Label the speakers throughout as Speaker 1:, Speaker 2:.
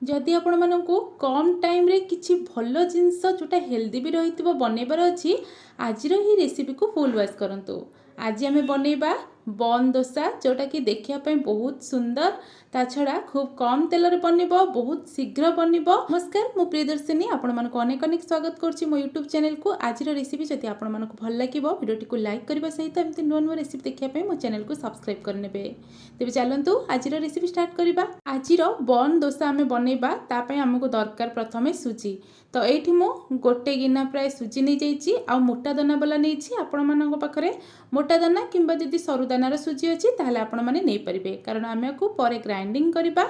Speaker 1: जदि आपण मानकु कम टाइम रे किछि भलो जिंस जोटा हेल्दी भी रहितबो बनैबार अछि आजिर ही रेसिपी को फुल वॉच करंतु। आज आमे बनैबा बन डोसा जोटा कि देखिया ପାଇଁ बहुत सुंदर ता छड़ा खूब कम तेल रे बनिबो बहुत शीघ्र बनिबो। नमस्कार मु प्रियदर्शिनी आपण मानको अनेक अनेक स्वागत करछि मो YouTube चैनल को। आजिर रेसिपी जदि आपण मानको भल लागिबो वीडियोटी को लाइक करबा सहित एमति नुवा नुवा रेसिपी देखिया ପାଇଁ मो चैनल को सब्सक्राइब करनेबे। तेबे चलंतु आजिर रेसिपी स्टार्ट करबा। आजिर बन डोसा आमे बनैबा ता ପାଇଁ हमको दरकार प्रथमे सुजी। तो एठी मु गोटे गिना प्राय सुजी नहीं जाइछि आ मोटा दाना वाला नहीं आपण मानक पाखरे मोटा दाना किंबा जदि सरू दानार सुजी अछि ताहले आपण माने नै परिबे कारण आमे को परे ग्राइंडिंग करबा।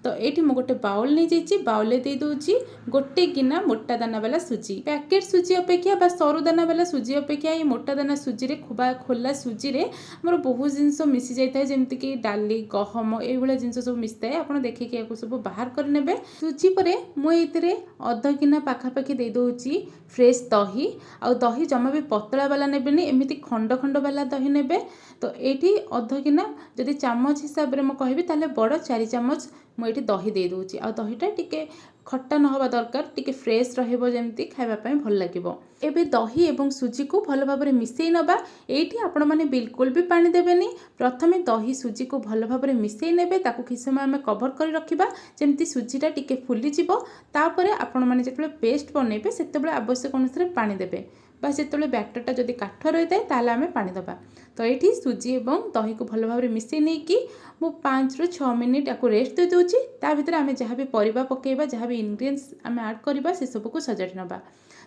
Speaker 1: तो एठी मु गोटे बाउल नहीं जाइछि बाउल ले दे दोछि गोटे गिना मोटा दाना वाला सुजी। पैकेट सुजी अपेक्षा बा सरू दाना वाला सुजी अपेक्षा ये मोटा दाना सुजी रे खुबा खोला सुजी रे हमर बहुत जिंस मिसी जाइताय जेमति कि डाली गहम ए भले जिंस सब मिसताय आपण देखि कि याको सब बाहर कर नेबे। सुजी परे मु एतिरे अध गिना पाखा पाखी दे दोछि फ्रेश दही आ दही जमा भी पतला वाला नेबेनी एमिति खंड खंड वाला दही नेबे। तो एठी अध गिना जदि चामच हिसाब रे म कहबी ताले बड़ 4 चामच मु एठी दही दे दोछि आ दहीटा टिके खट्टा न होबा दरकार टिके फ्रेश रहइबो जेमति खाइबा पय भल लागिबो। एबे दही एवं सुजी को भल भाबरे मिसई नबा। एठी आपण माने बिल्कुल भी पानी देबेनी प्रथमे दही सुजी को भल भाबरे मिसई नेबे ताकू कि समय हमें कवर कर रखिबा जेमति सुजीटा टिके फुली जिवो। तापरे आपण माने जेतबे पेस्ट बनेबे सेतबे आवश्यक अनुसार पानी देबे बा सेतबे बैटरटा जदि काठ रही थाए ताले आमे पानी दबा। तो एठी सुजी एवं दही को भल भाबरे मिसई नै कि मु 5 रु 6 मिनिट याको रेस्ट दे दोछि। ता भितर आमे जहाँ भी परिबा पकेबा जहाँ भी इंग्रेडिएंट्स आमे ऐड करबा से सब को सजाडी नबा।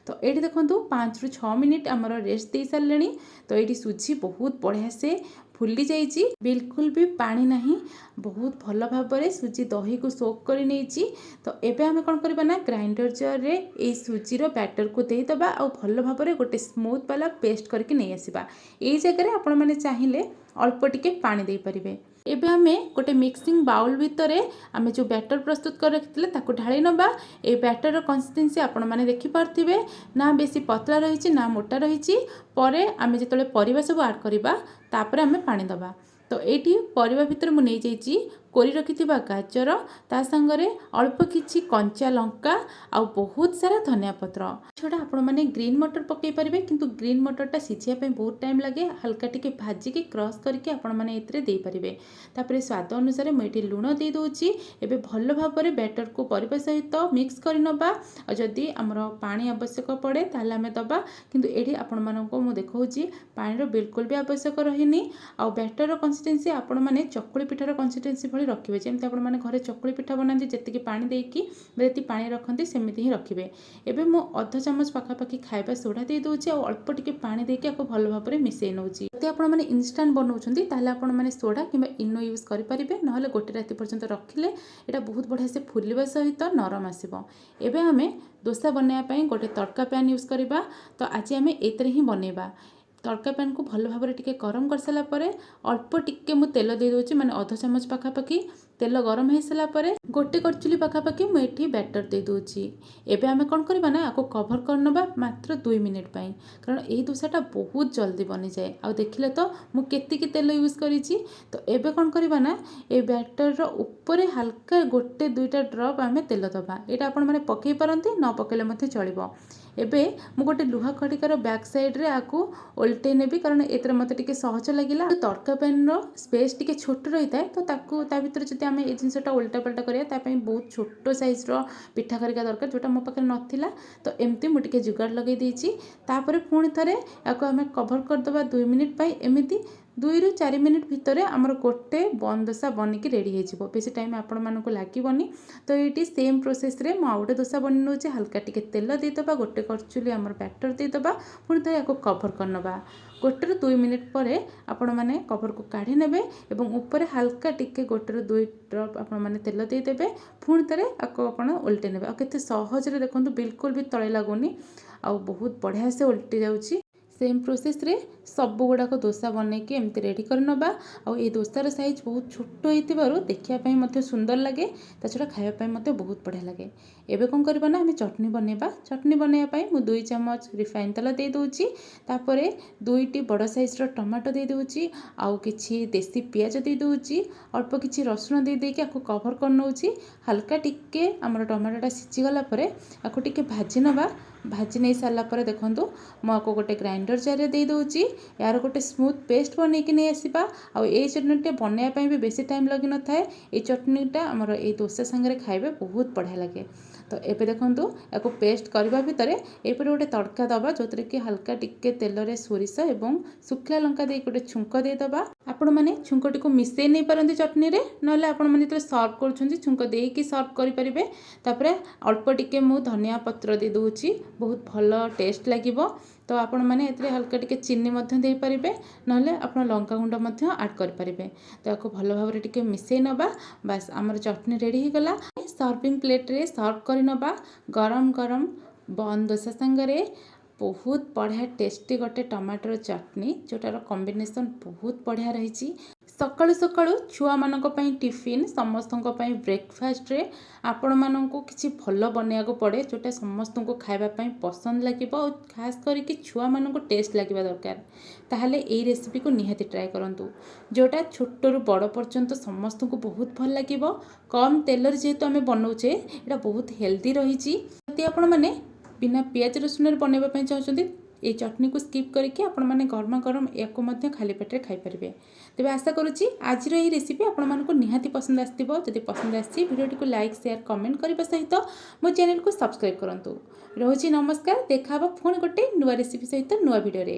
Speaker 1: तो एठी देखंतु 5 रु 6 मिनिट हमर रेस्ट दे सारलेनी। तो एठी सुजी बहुत बढ़िया से फुली जाइछि बिल्कुल भी पानी नहीं बहुत भल भाबरे सुजी दही को सोक कर नेछि। तो एबे हमें कोन करबा ना ग्राइंडर जार रे ए सुजी रो बैटर को दे दबा आ भल भाबरे गोटे स्मूथ वाला पेस्ट करके नै आसीबा। ए जगह रे आपण माने चाहिए अल्प टिके पानी दे परिबे। एबे हमें गोटे मिक्सिंग बाउल भितरे आमे जो बैटर प्रस्तुत कर रखितले ताको ढाळी नबा। ए बैटर रो कंसिस्टेंसी आपण माने देखि पारथिबे ना बेसी पतला रहिछि ना मोटा रहिछि। परे आमे जेतले परिबा सब ऐड करबा तापरे आमे पानी दबा। तो एठी परिबा भितर मु नै जाइछि कोरी रखिथिबा गाजर ता संगरे अल्प किछि कंचा लंका आ बहुत सारा धनिया पत्र छोटा आपण माने ग्रीन मटर पकई परिबे किंतु ग्रीन मटरटा सिझिया पे बहुत टाइम लगे हल्का टिके भाजी के क्रॉस करके आपण माने एतरे दे परिबे। तापरे स्वाद अनुसार मु एठी लूण दे दोछि। एबे भल भाबरे बैटर को परिबा सहित मिक्स करि नबा। आ जदी हमरो पानी आवश्यक पड़े ताले हमें दबा किंतु एठी आपण मानको मु देखौछि पानी रो बिल्कुल भी आवश्यक रहिनी। आ बैटर रो कंसिस्टेंसी आपण माने चकुली पिठार कंसिस्टेंसी भली रखिबे जेमति आपण माने घरे चकुली पिठा बनांती जेतिकी पानी देकी बेति पानी रखंती सेमिति ही रखिबे। एबे मु अध चमच पाखा पाखी खाइबा सोडा दे दोछि और अल्प टिके पानी देकी आको भल भाबरे मिसई नउछि। जदि आपण माने इंस्टेंट बनौछंती ताले आपण माने सोडा किबा इनो यूज करि परिबे नहले गोटे राति पर्यंत रखिले एटा बहुत बढ़िया से फुलिबा सहित नरम आसीबो। एबे हमें डोसा बनाया पई गोटे तड़का पैन यूज करबा। तो आज हमें एतरे ही बनेबा। तड़का पैन को भल भाबरे टिके गरम कर साला परे अल्प टिके मु तेल दे दोछि माने अध चमच पाखा पाखी तेल गरम हे साला परे गोटे करचुली पाखा पाखी मु एठी बैटर दे दोछि। एबे हमें कोन करबा ना आको कवर करनबा मात्र 2 मिनिट पई कारण ए डोसाटा बहुत जल्दी बनि जाय। आ देखिले तो मु केति की तेल यूज करिछि। तो एबे कोन करबा ना ए बैटर रो ऊपर हल्का गोटे दुईटा ड्रॉप हमें तेल दबा। एटा आपण माने पकई परंती न पकेले मथे चलिबो। एबे मु गोटे लुहा खटिकार बैक साइड रे आकु उल्टे नेबी कारण एतरे मते टिके सहज लागिला। तड़का पैन रो स्पेस टिके छोट रही थाए तो ताकू ता भीतर जति आमे ए जिंसटा उल्टा पलटा करिया ता पई बहुत छोट साइज रो पिठा करिका दरकार जोटा मो पाखे नथिला। तो एमती मु टिके जुगाड़ लगे देछि। तापरे पुणी थरे आकु आमे कवर कर दबा 2 मिनिट पई एमिति 2 रु 4 मिनिट भितरे हमर गोटे बन डोसा बनिकी रेडी हे जिवो बेसी टाइम आपण मानको लागिवनी। तो एटी सेम प्रोसेस रे मु आउटे डोसा बनि नउछि हल्का टिके तेल दे दबा गोटे करचुली हमर बैटर दे दबा पुणी थरे आको कवर करनबा। गोटे रु 2 मिनिट परे आपण माने कवर को काढी नेबे एवं ऊपर हल्का टिके गोटे रु 2 ड्रॉप आपण माने तेल दे देबे पुणी थरे आको आपण उल्टे नेबे। आ केते सहज रे देखंतु बिल्कुल भी तळे लागोनी आ बहुत बढ़िया से उल्टी जाउछि सेम प्रोसेस रे सब गुड़ाक दोसा बनैकी एमती रेडी कर नबा। आ ये दोसार साइज बहुत छोट होइतिबारु देखिया मध्य सुंदर लगे, ता छड़ा खाइबा मध्य बहुत बढ़िया लगे। एबे कौन करबा ना, आम चटनी बनैबा। चटनी बनैबा मु 2 चमच रिफाइन तेल दे दूची, तापरे 2टी बड़ साइज रो टमाटो दे दूची, आउ किछि देसी पियाज दे दूची, अल्प किछि रसुण दे देके आको कवर कर नउची। हल्का टिके हमर टमाटोटा सिझी गला परे आको टिके भाजी नबा। भाजी नहीं सारा पर देखो मुझे गोटे ग्राइंडर जार दे दूची। यार गोटे स्मूथ पेस्ट बनैकी नहीं आसवा। आ चटनीटा बनवाई भी बेसी टाइम लगी न थाए। ये चटनीटा आमर ये दोसा सांगे खाइबे बहुत बढ़िया लगे। तो ये देखो या पेस्ट करने भितर एपटे गोटे तड़का दबा, जो कि हल्का टिके तेल रे सोरिष एवं सुखला लंका दे गोटे छुंक देदबा। आपण मैंने छुंकटी को मिसई नहीं पारती चटनी रे, ना आपण मैंने जो सर्व कर छुंक देकी सर्व करेंगे। तापर अल्प टिके मु धनिया पत्र दे दूची, बहुत भल टेस्ट लगे। तो आपण मैंने ए हल्का टिके चीनी दे पारे, ना आप लंका गुंड आड करेंगे। तो आपको भल भाव टिके मिसई नबा। बास आमर चटनी रेडी हो गला। सर्विंग प्लेट रे सर्व कर नबा गरम गरम बन दोसा सांगरे। बहुत बढ़िया टेस्टी गोटे टमाटर चटनी, जोटार कॉम्बिनेशन बहुत बढ़िया रही। सकाळु सकाळु छुआ मानक पई टिफिन, समस्त ब्रेकफास्ट रे आपण मानक किछि भल बनिया पड़े, जोटा समस्त को खाइबा पई पसंद लगे और खास करके छुआ मानक टेस्ट लगे दरकार। ताहले एई रेसिपी को निहाती ट्राए करंतु, जोटा छोटरू बड़ पर्यंत समस्त को बहुत भल लगे। कम तेल जेहेतु आम बनाऊे, यहाँ बहुत हेल्दी रही। यदि आपण मैंने बिना पियाज रसुण बनवाई चाहते, ये चटनी को स्किप करके आपण मैंने गरमा गरम या खाली पेटे खाईपारे। तेज आशा करुच्ची आज रेसिपी आपण मानक निहाती पसंद आसथिबो। जदि पसंद आसी वीडियो को लाइक शेयर कमेंट करने सहित मो चैनल को सब्सक्राइब करंतु। रोची नमस्कार, देखा पुणी गोटे नुआ रेसिपी सहित नुआ वीडियो रे।